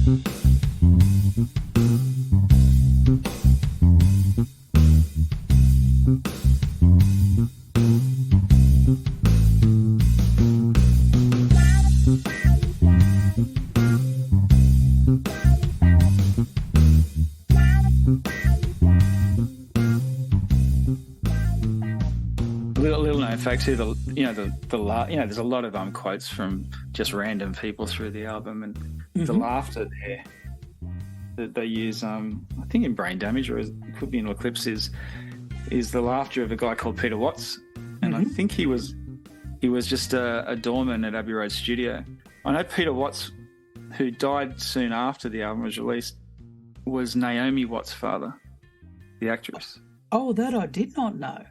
Little known fact too. There's a lot of quotes from just random people through the album, and the laughter there that they use, I think in Brain Damage, or it could be in Eclipse, is the laughter of a guy called Peter Watts, and I think he was just a doorman at Abbey Road Studio. I know Peter Watts, who died soon after the album was released, was Naomi Watts' father, the actress. Oh, that I did not know.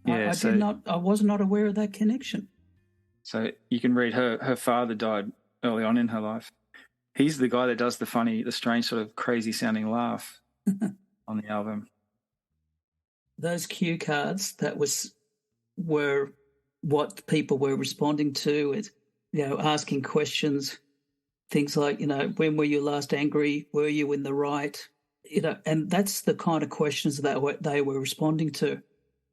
Yeah, I was not aware of that connection. So you can read her father died early on in her life. He's the guy that does the strange sort of crazy sounding laugh on the album. Those cue cards were what people were responding to, is, asking questions, things like, when were you last angry? Were you in the right? And that's the kind of questions that they were responding to.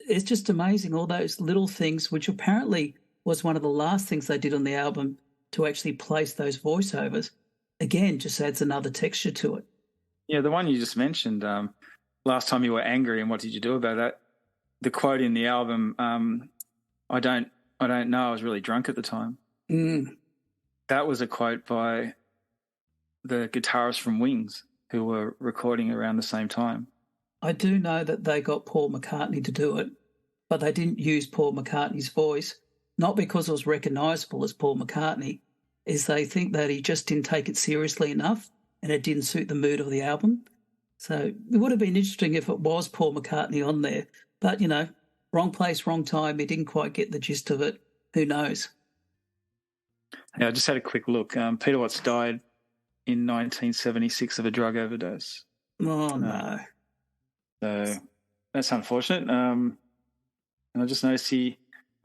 It's just amazing, all those little things, which apparently was one of the last things they did on the album, to actually place those voiceovers. Again, just adds another texture to it. Yeah, the one you just mentioned, last time you were angry and what did you do about that? The quote in the album, I don't know, I was really drunk at the time. That was a quote by the guitarist from Wings, who were recording around the same time. I do know that they got Paul McCartney to do it, but they didn't use Paul McCartney's voice, not because it was recognisable as Paul McCartney, is they think that he just didn't take it seriously enough and it didn't suit the mood of the album. So it would have been interesting if it was Paul McCartney on there, but, wrong place, wrong time. He didn't quite get the gist of it. Who knows? Yeah, I just had a quick look. Peter Watts died in 1976 of a drug overdose. Oh, no. So that's unfortunate. And I just noticed I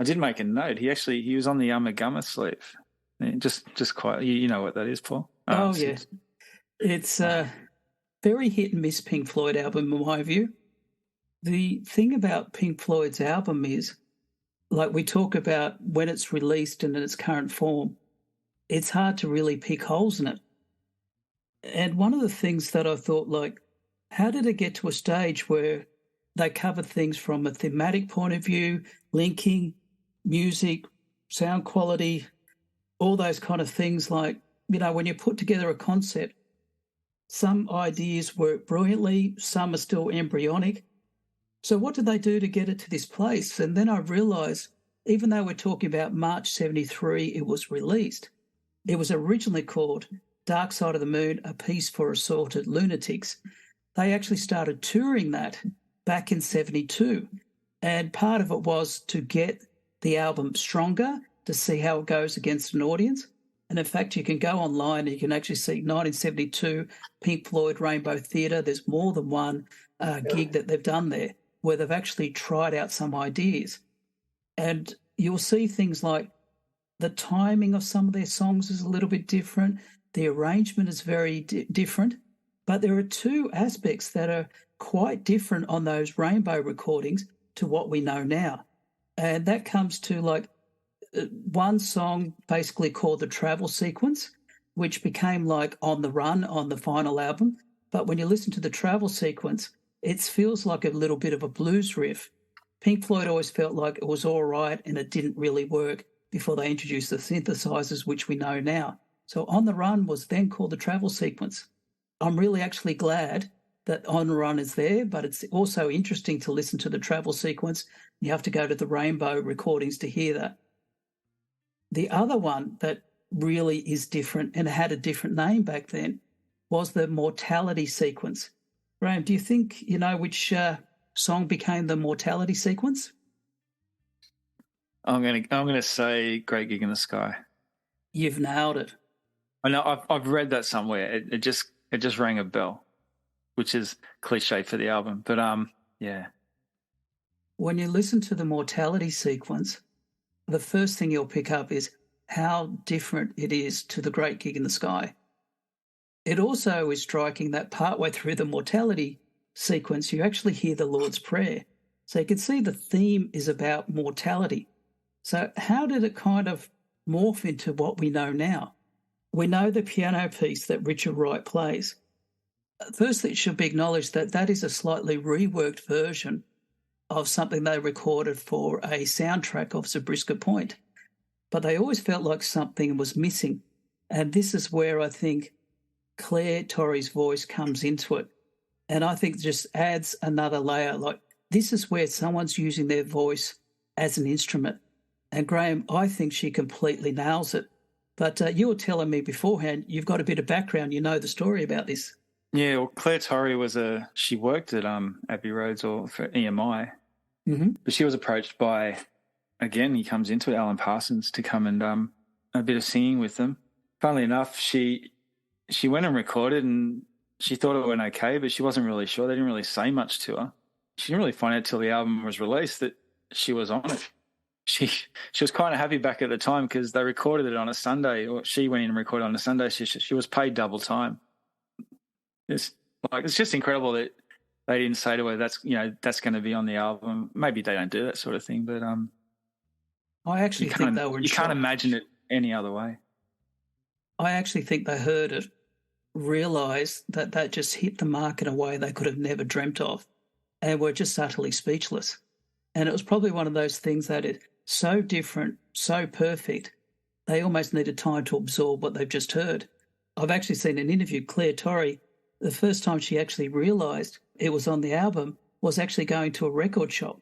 did make a note. He was on the Gumma sleeve. Just quite, you know what that is, Paul? Oh yeah. It's a very hit and miss Pink Floyd album in my view. The thing about Pink Floyd's album is, like we talk about when it's released and in its current form, it's hard to really pick holes in it. And one of the things that I thought, like, how did it get to a stage where they covered things from a thematic point of view, linking, music, sound quality, all those kind of things, like, when you put together a concept, some ideas work brilliantly, some are still embryonic. So what did they do to get it to this place? And then I realised, even though we're talking about March 73, it was released. It was originally called Dark Side of the Moon, A Piece for Assorted Lunatics. They actually started touring that back in 72. And part of it was to get the album stronger, to see how it goes against an audience. And in fact, you can go online and you can actually see 1972 Pink Floyd Rainbow Theatre. There's more than one gig that they've done there where they've actually tried out some ideas. And you'll see things like the timing of some of their songs is a little bit different. The arrangement is very different. But there are two aspects that are quite different on those Rainbow recordings to what we know now. And that comes to like one song basically called The Travel Sequence, which became like On the Run on the final album. But when you listen to The Travel Sequence, it feels like a little bit of a blues riff. Pink Floyd always felt like it was all right and it didn't really work before they introduced the synthesizers, which we know now. So On the Run was then called The Travel Sequence. I'm really actually glad that On the Run is there, but it's also interesting to listen to The Travel Sequence. You have to go to the Rainbow recordings to hear that. The other one that really is different and had a different name back then was the Mortality Sequence. Graham, do you think you know which song became the Mortality Sequence? I'm gonna say Great Gig in the Sky. You've nailed it. I know I've read that somewhere. It just rang a bell, which is cliche for the album. But yeah. When you listen to the Mortality Sequence, the first thing you'll pick up is how different it is to the Great Gig in the Sky. It also is striking that partway through the mortality sequence, you actually hear the Lord's Prayer. So you can see the theme is about mortality. So how did it kind of morph into what we know now? We know the piano piece that Richard Wright plays. Firstly, it should be acknowledged that that is a slightly reworked version of something they recorded for a soundtrack of Zabriskie Point. But they always felt like something was missing. And this is where I think Claire Torrey's voice comes into it. And I think just adds another layer. Like, this is where someone's using their voice as an instrument. And Graham, I think she completely nails it. But you were telling me beforehand, you've got a bit of background, you know the story about this. Yeah, well, Claire Torrey she worked at Abbey Roads or for EMI, but she was approached by, again, he comes into it, Alan Parsons, to come and a bit of singing with them. Funnily enough, she went and recorded, and she thought it went okay, but she wasn't really sure. They didn't really say much to her. She didn't really find out till the album was released that she was on it. She was kind of happy back at the time because they recorded it on a Sunday, or she went in and recorded on a Sunday. She was paid double time. It's just incredible that they didn't say to her that's going to be on the album. Maybe they don't do that sort of thing, but I actually think they were in you shock. can't imagine it any other way. I actually think they heard it, realised that that just hit the mark in a way they could have never dreamt of, and were just utterly speechless. And it was probably one of those things that it's so different, so perfect, they almost needed time to absorb what they've just heard. I've actually seen an interview, Claire Torrey, the first time she actually realised it was on the album was actually going to a record shop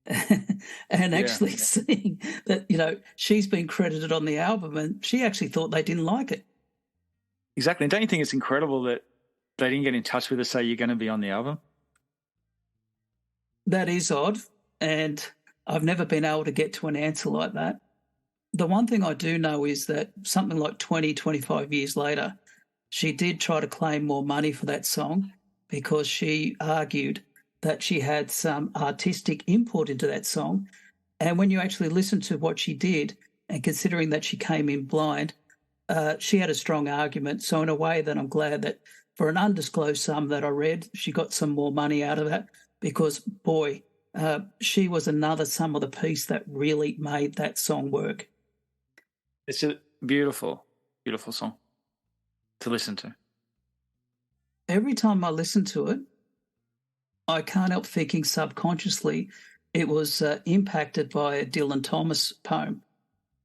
and actually seeing that, she's been credited on the album, and she actually thought they didn't like it. Exactly. And don't you think it's incredible that they didn't get in touch with her, say you're going to be on the album? That is odd, and I've never been able to get to an answer like that. The one thing I do know is that something like 20, 25 years later, she did try to claim more money for that song because she argued that she had some artistic input into that song. And when you actually listen to what she did, and considering that she came in blind, she had a strong argument. So in a way that I'm glad that for an undisclosed sum that I read, she got some more money out of that because, boy, she was another sum of the piece that really made that song work. It's a beautiful, beautiful song to listen to. Every time I listen to it, I can't help thinking subconsciously it was impacted by a Dylan Thomas poem.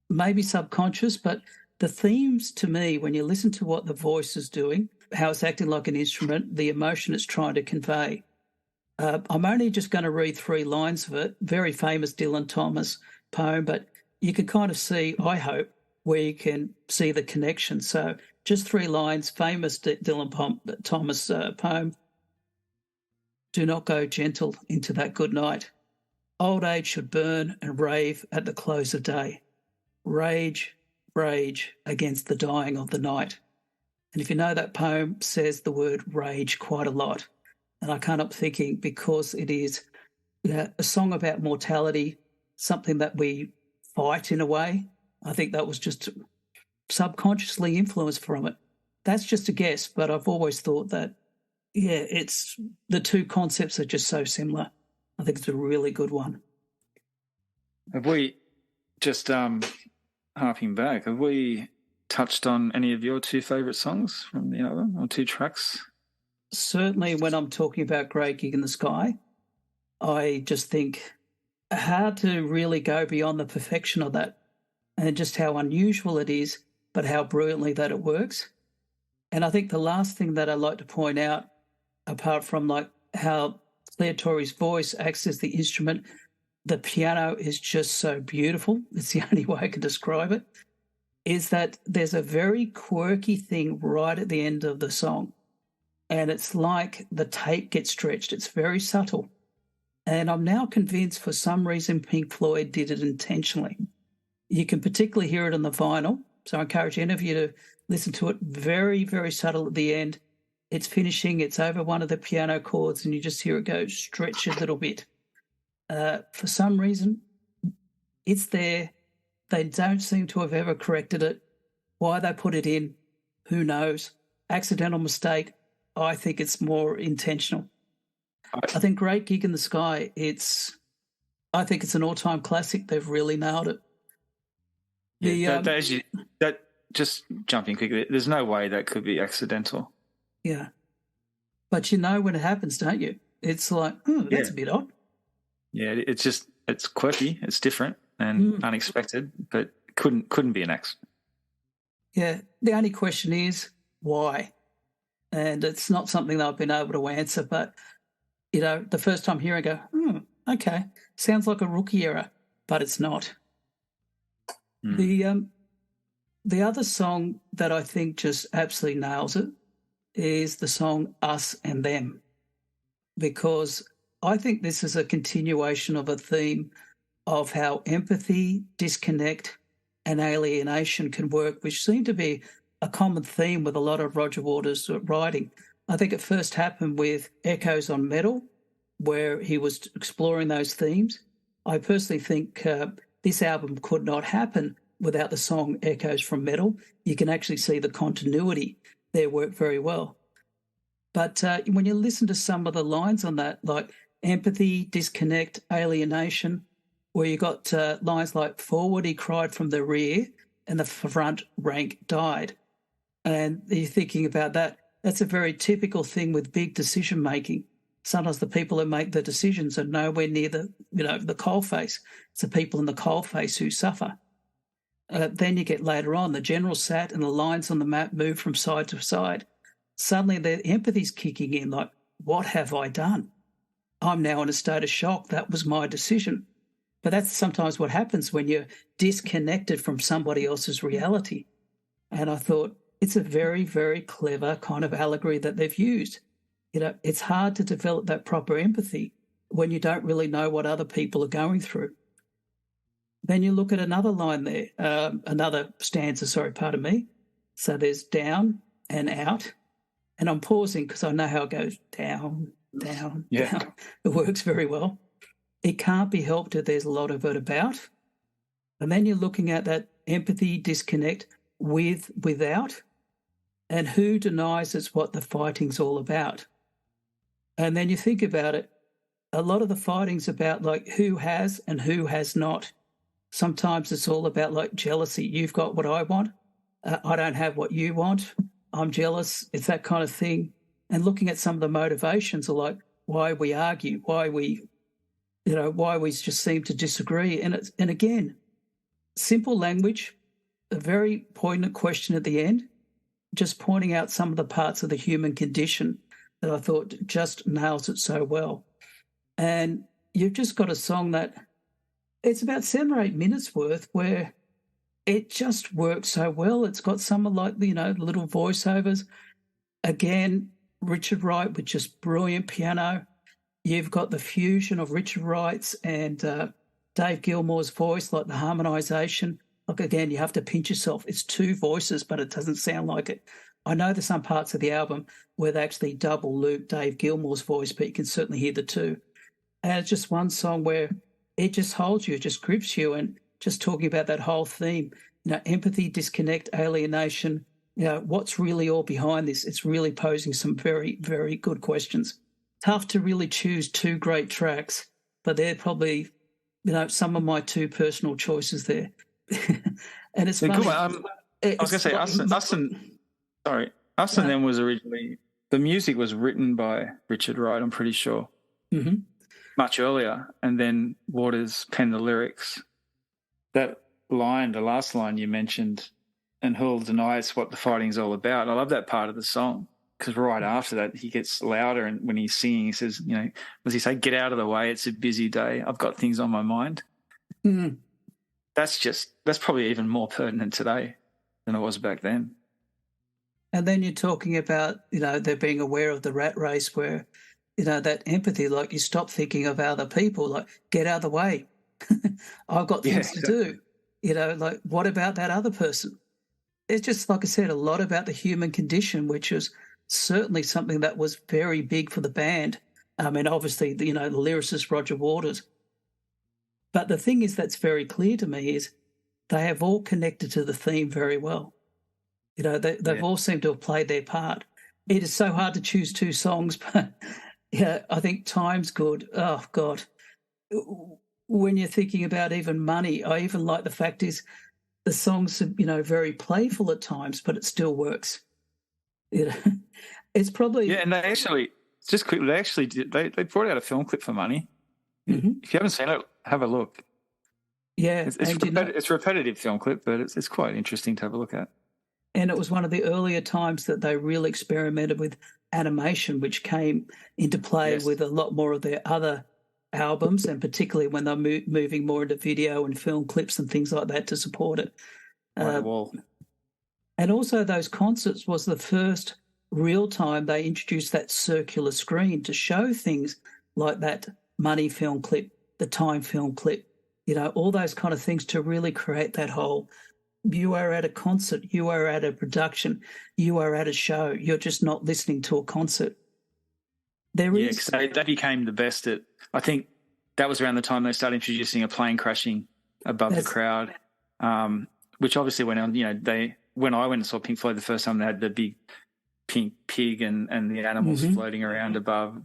Maybe subconscious, but the themes to me, when you listen to what the voice is doing, how it's acting like an instrument, the emotion it's trying to convey. I'm only just going to read 3 lines of it, very famous Dylan Thomas poem, but you can kind of see, I hope, where you can see the connection. So just 3 lines, famous Dylan Thomas poem. Do not go gentle into that good night. Old age should burn and rave at the close of day. Rage, rage against the dying of the night. And if you know, that poem says the word rage quite a lot. And I can't help thinking, because it is a song about mortality, something that we fight in a way. I think that was just subconsciously influenced from it. That's just a guess, but I've always thought that, it's the two concepts are just so similar. I think it's a really good one. Have we just harping back? Have we touched on any of your 2 favourite songs from the album, or 2 tracks? Certainly, when I'm talking about Great Gig in the Sky, I just think how to really go beyond the perfection of that, and just how unusual it is, but how brilliantly that it works. And I think the last thing that I'd like to point out, apart from like how Claire Torrey's voice acts as the instrument, the piano is just so beautiful. It's the only way I can describe it, is that there's a very quirky thing right at the end of the song. And it's like the tape gets stretched. It's very subtle. And I'm now convinced for some reason Pink Floyd did it intentionally. You can particularly hear it on the vinyl. So I encourage any of you to listen to it. Very, very subtle at the end. It's finishing. It's over one of the piano chords, and you just hear it go stretch a little bit. For some reason, it's there. They don't seem to have ever corrected it. Why they put it in, who knows? accidental mistake. I think it's more intentional. I think Great Gig in the Sky, I think it's an all-time classic. They've really nailed it. That just jumping quickly, there's no way that could be accidental. Yeah. But you know when it happens, don't you? It's like, that's a bit odd. Yeah, it's quirky, it's different and unexpected, but couldn't be an accident. Yeah. The only question is why? And it's not something that I've been able to answer, but the first time hearing, I go, okay, sounds like a rookie error, but it's not. The other song that I think just absolutely nails it is the song Us and Them, because I think this is a continuation of a theme of how empathy, disconnect, and alienation can work, which seem to be a common theme with a lot of Roger Waters' writing. I think it first happened with Echoes on Metal, where he was exploring those themes. I personally think this album could not happen without the song Echoes from Metal. You can actually see the continuity there work very well. But when you listen to some of the lines on that, like empathy, disconnect, alienation, where you got lines like forward he cried from the rear and the front rank died. And you're thinking about that. That's a very typical thing with big decision making. Sometimes the people who make the decisions are nowhere near the coalface. It's the people in the coalface who suffer. Then you get later on, the general sat and the lines on the map move from side to side. Suddenly their empathy's kicking in, like, what have I done? I'm now in a state of shock. That was my decision. But that's sometimes what happens when you're disconnected from somebody else's reality. And I thought it's a very, very clever kind of allegory that they've used. It's hard to develop that proper empathy when you don't really know what other people are going through. Then you look at another line there, another stanza, pardon me. So there's down and out. And I'm pausing because I know how it goes, down, down, down. It works very well. It can't be helped that there's a lot of it about. And then you're looking at that empathy disconnect with, without, and who denies it's what the fighting's all about. And then you think about it, a lot of the fighting's about like who has and who has not. Sometimes it's all about like jealousy. You've got what I want. I don't have what you want. I'm jealous. It's that kind of thing. And looking at some of the motivations are like why we argue, why we just seem to disagree. And again, simple language, a very poignant question at the end, just pointing out some of the parts of the human condition that I thought just nails it so well. And you've just got a song that it's about 7 or 8 minutes worth where it just works so well. It's got some of like, little voiceovers. Again, Richard Wright with just brilliant piano. You've got the fusion of Richard Wright's and Dave Gilmour's voice, like the harmonisation. Look, again, you have to pinch yourself. It's 2 voices, but it doesn't sound like it. I know there's some parts of the album where they actually double loop Dave Gilmour's voice, but you can certainly hear the 2. And it's just one song where it just holds you, it just grips you, and just talking about that whole theme, empathy, disconnect, alienation, what's really all behind this? It's really posing some very, very good questions. Tough to really choose 2 great tracks, but they're probably, some of my 2 personal choices there. And it's funny. I was going to say, Us and Them was originally, the music was written by Richard Wright, I'm pretty sure, much earlier, and then Waters penned the lyrics. That line, the last line you mentioned, and who'll deny it's what the fighting's all about. I love that part of the song because right after that he gets louder, and when he's singing he says, does he say, get out of the way, it's a busy day, I've got things on my mind. Mm. That's probably even more pertinent today than it was back then. And then you're talking about, they're being aware of the rat race where, that empathy, like you stop thinking of other people, like get out of the way. I've got things to do. Like what about that other person? It's just, like I said, a lot about the human condition, which is certainly something that was very big for the band. I mean, obviously, the lyricist Roger Waters. But the thing is that's very clear to me is they have all connected to the theme very well. You know, they've all seemed to have played their part. It is so hard to choose two songs, but yeah, I think Time's good. Oh God, when you're thinking about even Money, I even like the fact is the songs are, you know, very playful at times, but it still works. You know, it's probably And they actually just quickly they actually did they brought out a film clip for Money. If you haven't seen it, have a look. Yeah, it's a repetitive film clip, but it's quite interesting to have a look at. And it was one of the earlier times that they really experimented with animation, which came into play with a lot more of their other albums, and particularly when they're moving more into video and film clips and things like that to support it. And also those concerts was the first real time they introduced that circular screen to show things like that Money film clip, the Time film clip, you know, all those kind of things to really create that whole, you are at a concert, you are at a production, you are at a show, you're just not listening to a concert. Because they became the best at, I think that was around the time they started introducing a plane crashing above the crowd, which obviously went on, you know, when I went and saw Pink Floyd the first time, they had the big pink pig and the animals floating around above.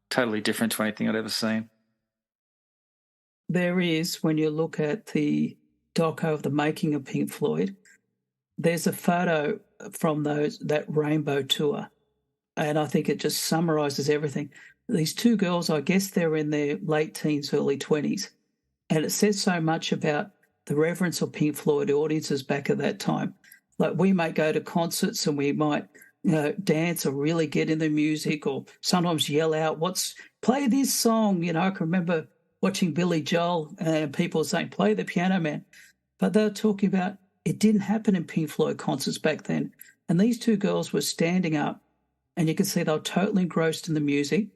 Totally different to anything I'd ever seen. There is, when you look at the doco of the making of Pink Floyd, there's a photo from that Rainbow tour, and I think it just summarises everything. These two girls, I guess they're in their late teens, early 20s, and it says so much about the reverence of Pink Floyd audiences back at that time. Like, we might go to concerts and we might, you know, dance or really get in the music, or sometimes yell out, play this song. You know, I can remember watching Billy Joel and people saying, play the Piano Man. But they were talking about it didn't happen in Pink Floyd concerts back then. And these two girls were standing up and you could see they were totally engrossed in the music.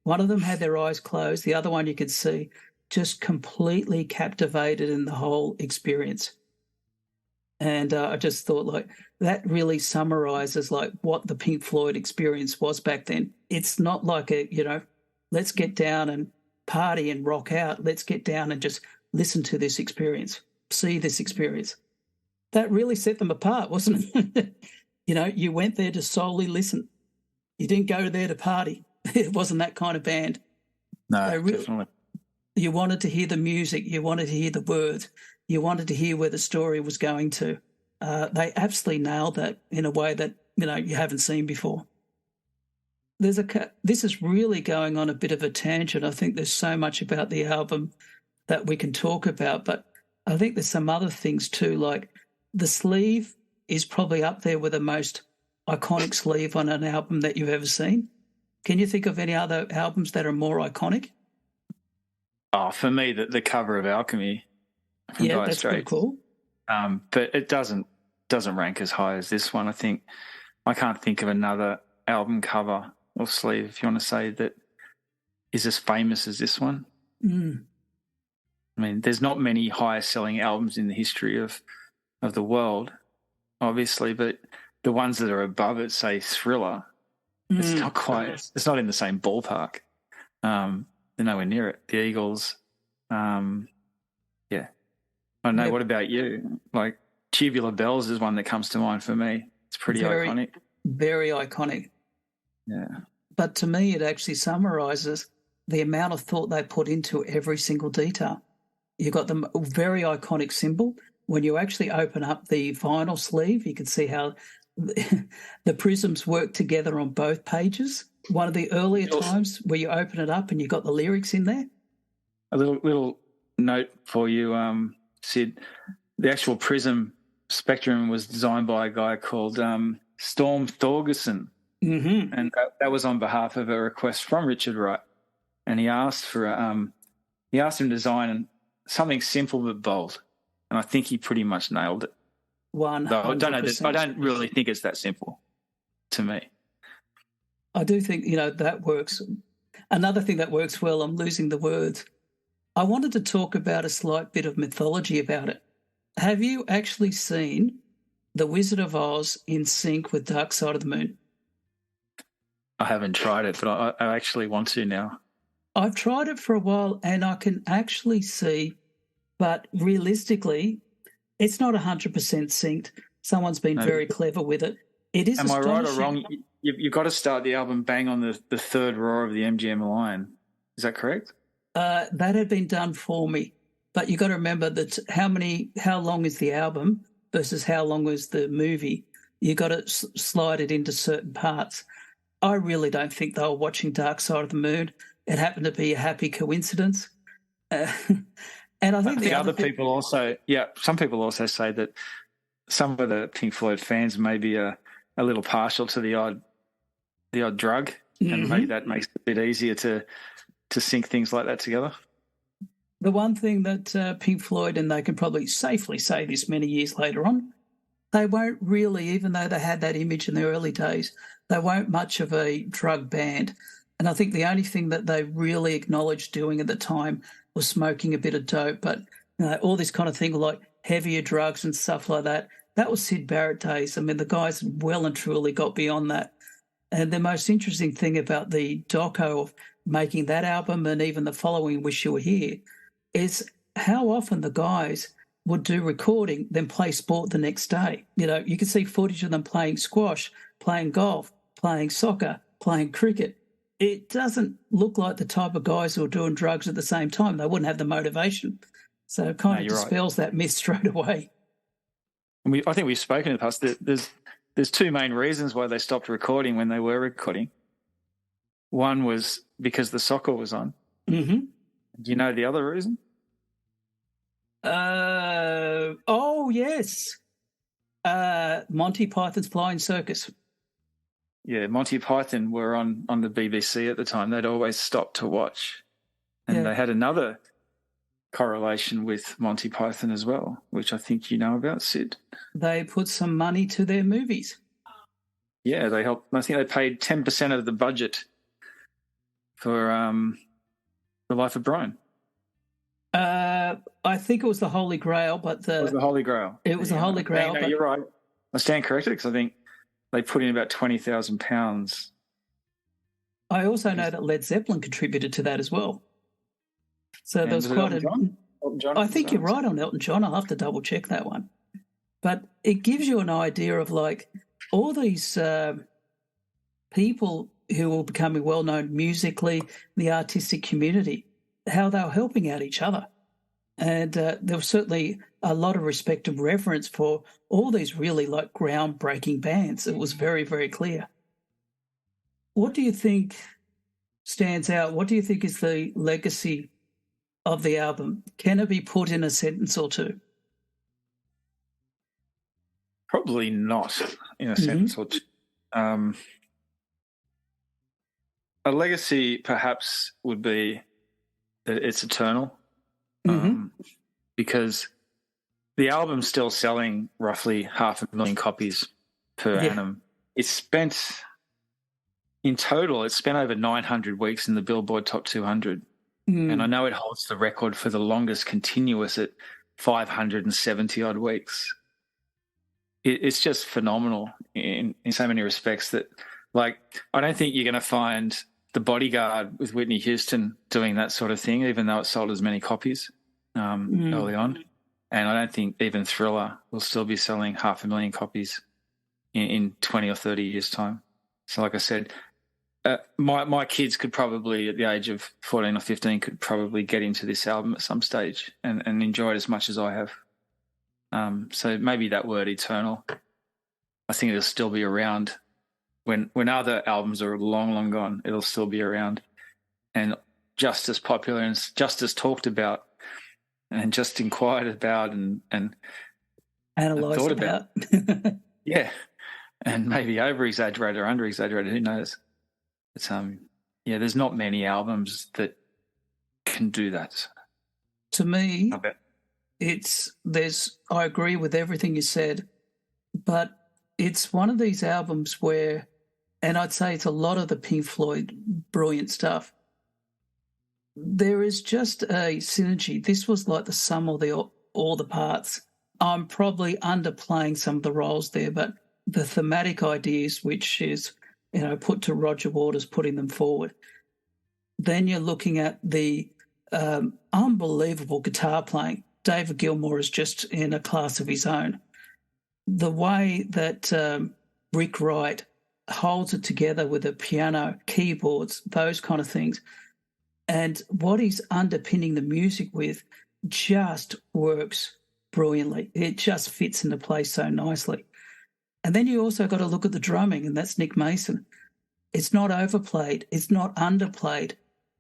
One of them had their eyes closed. The other one you could see just completely captivated in the whole experience. And I just thought, like, that really summarizes like what the Pink Floyd experience was back then. It's not like let's get down and party and rock out. Let's get down and just listen to this experience, see this experience. That really set them apart, wasn't it? You know, you went there to solely listen. You didn't go there to party. It wasn't that kind of band. No, definitely. You wanted to hear the music. You wanted to hear the words. You wanted to hear where the story was going to. They absolutely nailed that in a way that, you know, you haven't seen before. This is really going on a bit of a tangent. I think there's so much about the album that we can talk about, but I think there's some other things too, like the sleeve is probably up there with the most iconic sleeve on an album that you've ever seen. Can you think of any other albums that are more iconic? Oh, for me, the cover of Alchemy from Dire that's pretty Straits. Cool. But it doesn't rank as high as this one. I think I can't think of another album cover or sleeve, if you want to say, that is as famous as this one. I mean, there's not many highest selling albums in the history of the world, obviously, but the ones that are above it, say Thriller, it's not quite, it's not in the same ballpark. They're nowhere near it. The Eagles, I don't know. Yep. What about you? Like, Tubular Bells is one that comes to mind for me. It's pretty iconic. Very iconic. Yeah. But to me, it actually summarises the amount of thought they put into every single detail. You've got the very iconic symbol. When you actually open up the vinyl sleeve, you can see how the prisms work together on both pages. One of the earlier times where you open it up and you got the lyrics in there. A little note for you, Sid. The actual prism spectrum was designed by a guy called Storm Thorgerson, and that was on behalf of a request from Richard Wright. And he asked for him to design something simple but bold, and I think he pretty much nailed it. 100%. I don't really think it's that simple to me. I do think, that works. Another thing that works well, I'm losing the words. I wanted to talk about a slight bit of mythology about it. Have you actually seen The Wizard of Oz in sync with Dark Side of the Moon? I haven't tried it, but I actually want to now. I've tried it for a while and I can actually see, but realistically, it's not 100% synced. Someone's been No, very clever with it. It is am I right or astonishing. wrong? You've got to start the album bang on the third roar of the MGM line. Is that correct? That had been done for me, but you got to remember that how long is the album versus how long is the movie? You got to slide it into certain parts. I really don't think they were watching Dark Side of the Moon. It happened to be a happy coincidence. And I think the other people also, some people also say that some of the Pink Floyd fans may be a little partial to the odd drug, and maybe that makes it a bit easier to sync things like that together. The one thing that Pink Floyd, and they can probably safely say this many years later on, they won't really, even though they had that image in the early days, they weren't much of a drug band. And I think the only thing that they really acknowledged doing at the time was smoking a bit of dope. But all this kind of thing like heavier drugs and stuff like that, that was Syd Barrett days. I mean, the guys well and truly got beyond that. And the most interesting thing about the doco of making that album and even the following Wish You Were Here is how often the guys would do recording, then play sport the next day. You can see footage of them playing squash, playing golf, playing soccer, playing cricket. It doesn't look like the type of guys who are doing drugs at the same time. They wouldn't have the motivation. So it kind of dispels that myth straight away. And I think we've spoken in the past that there's two main reasons why they stopped recording when they were recording. One was because the soccer was on. Mm-hmm. Do you know the other reason? Oh, yes. Monty Python's Flying Circus. Yeah, Monty Python were on the BBC at the time. They'd always stop to watch. And they had another correlation with Monty Python as well, which I think you know about, Sid. They put some money to their movies. Yeah, they helped. I think they paid 10% of the budget for The Life of Brian. I think it was the Holy Grail, but it was the Holy Grail. It was the Holy Grail. No, you're right. I stand corrected because I think they put in about £20,000. I also know that Led Zeppelin contributed to that as well. So there was quite Elton John? I think you're right on Elton John. I'll have to double check that one. But it gives you an idea of like all these people who were becoming well known musically, the artistic community, how they were helping out each other. And there was certainly a lot of respect and reverence for all these really like groundbreaking bands. It was very, very clear. What do you think stands out? What do you think is the legacy of the album? Can it be put in a sentence or two? Probably not in a sentence or two. A legacy perhaps would be that it's eternal. Because the album's still selling roughly 500,000 copies per annum. In total, it's spent over 900 weeks in the Billboard Top 200. And I know it holds the record for the longest continuous at 570-odd weeks. It's just phenomenal in so many respects that, like, I don't think you're going to find The Bodyguard with Whitney Houston doing that sort of thing, even though it sold as many copies early on. And I don't think even Thriller will still be selling 500,000 copies in 20 or 30 years' time. So like I said, my kids could probably, at the age of 14 or 15, could probably get into this album at some stage and enjoy it as much as I have. So maybe that word eternal, I think it'll still be around. When other albums are long, long gone, it'll still be around and just as popular and just as talked about and just inquired about and analysed thought about. Yeah, and maybe over-exaggerated or under-exaggerated, who knows. But, there's not many albums that can do that. To me, I agree with everything you said, but it's one of these albums where, and I'd say it's a lot of the Pink Floyd brilliant stuff, there is just a synergy. This was like the sum of all the parts. I'm probably underplaying some of the roles there, but the thematic ideas, which is, put to Roger Waters, putting them forward. Then you're looking at the unbelievable guitar playing. David Gilmour is just in a class of his own. the way that Rick Wright holds it together with a piano, keyboards, those kind of things, and what he's underpinning the music with just works brilliantly. It just fits into place so nicely. And then you also got to look at the drumming, and that's Nick Mason. It's not overplayed. It's not underplayed.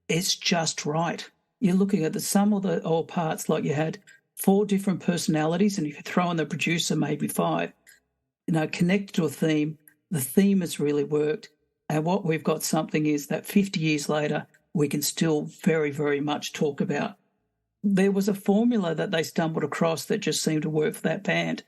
It's just right. You're looking at the sum of the all parts, like you had 4 different personalities, and if you throw in the producer, maybe 5, connected to a theme. The theme has really worked. And what we've got something is that 50 years later, we can still very, very much talk about. There was a formula that they stumbled across that just seemed to work for that band.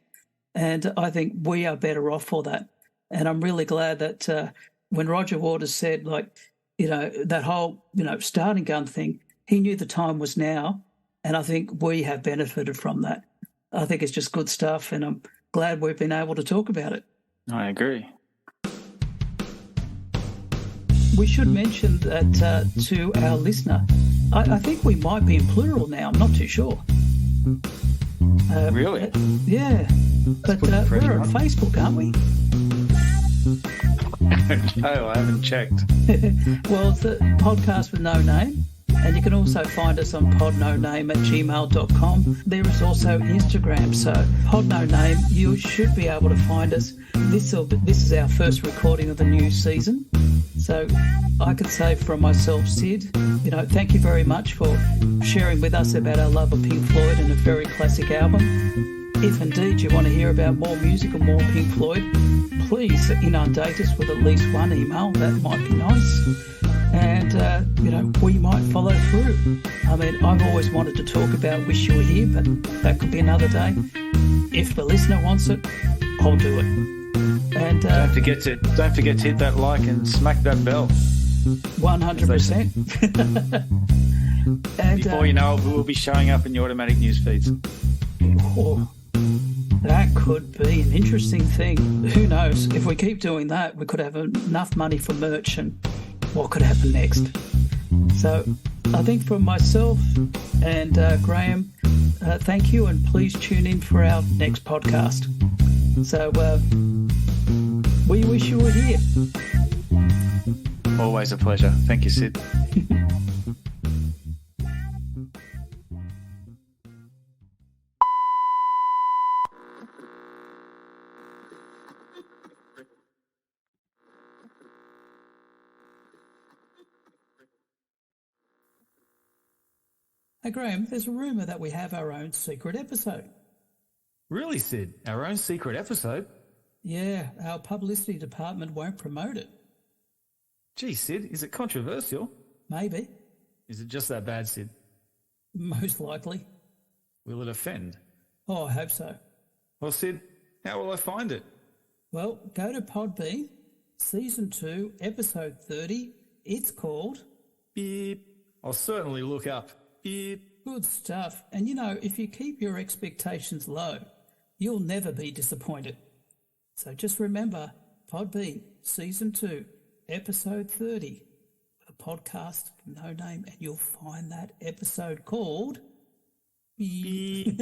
And I think we are better off for that. And I'm really glad that when Roger Waters said, that whole, starting gun thing, he knew the time was now. And I think we have benefited from that. I think it's just good stuff. And I'm glad we've been able to talk about it. I agree. We should mention that to our listener. I think we might be in plural now. I'm not too sure. Really? Yeah. But we're on Facebook, aren't we? No, I haven't checked. Well, it's the podcast with no name. And you can also find us on podnoname@gmail.com. There is also Instagram. So podnoname, you should be able to find us. This is our first recording of the new season. So I could say from myself, Sid, thank you very much for sharing with us about our love of Pink Floyd and a very classic album. If indeed you want to hear about more music or more Pink Floyd, please inundate us with at least one email. That might be nice. And, we might follow through. I mean, I've always wanted to talk about Wish You Were Here, but that could be another day. If the listener wants it, I'll do it. And don't forget to hit that like and smack that bell. 100%. And, before you know it, we'll be showing up in your automatic news feeds. Oh, that could be an interesting thing. Who knows? If we keep doing that, we could have enough money for merch, and what could happen next? So I think for myself and Graham, thank you, and please tune in for our next podcast. So we wish you were here. Always a pleasure. Thank you, Sid. Hey, Graham, there's a rumour that we have our own secret episode. Really, Sid? Our own secret episode? Yeah, our publicity department won't promote it. Gee, Sid, is it controversial? Maybe. Is it just that bad, Sid? Most likely. Will it offend? Oh, I hope so. Well, Sid, how will I find it? Well, go to Podbean, Season 2, Episode 30. It's called... Beep. I'll certainly look up. Beep. Good stuff. And if you keep your expectations low, you'll never be disappointed. So just remember, Podbean, Season 2, Episode 30, a podcast with no name, and you'll find that episode called... Beep.